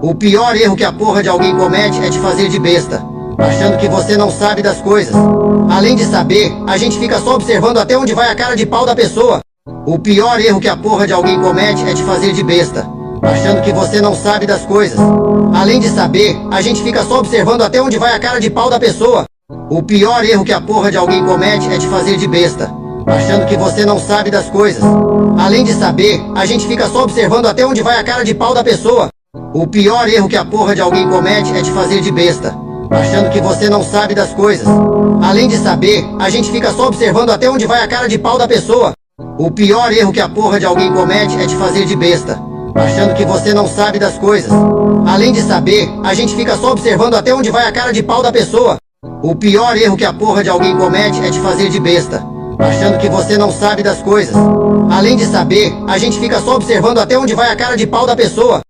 O pior erro que a porra de alguém comete é te fazer de besta, achando que você não sabe das coisas. Além de saber, a gente fica só observando até onde vai a cara de pau da pessoa. O pior erro que a porra de alguém comete é te fazer de besta, achando que você não sabe das coisas. Além de saber, a gente fica só observando até onde vai a cara de pau da pessoa. O pior erro que a porra de alguém comete é te fazer de besta, achando que você não sabe das coisas. Além de saber, a gente fica só observando até onde vai a cara de pau da pessoa. O pior erro que a porra de alguém comete é te fazer de besta, achando que você não sabe das coisas. Além de saber, a gente fica só observando até onde vai a cara de pau da pessoa. O pior erro que a porra de alguém comete é te fazer de besta, achando que você não sabe das coisas. Além de saber, a gente fica só observando até onde vai a cara de pau da pessoa. O pior erro que a porra de alguém comete é te fazer de besta, achando que você não sabe das coisas. Além de saber, a gente fica só observando até onde vai a cara de pau da pessoa.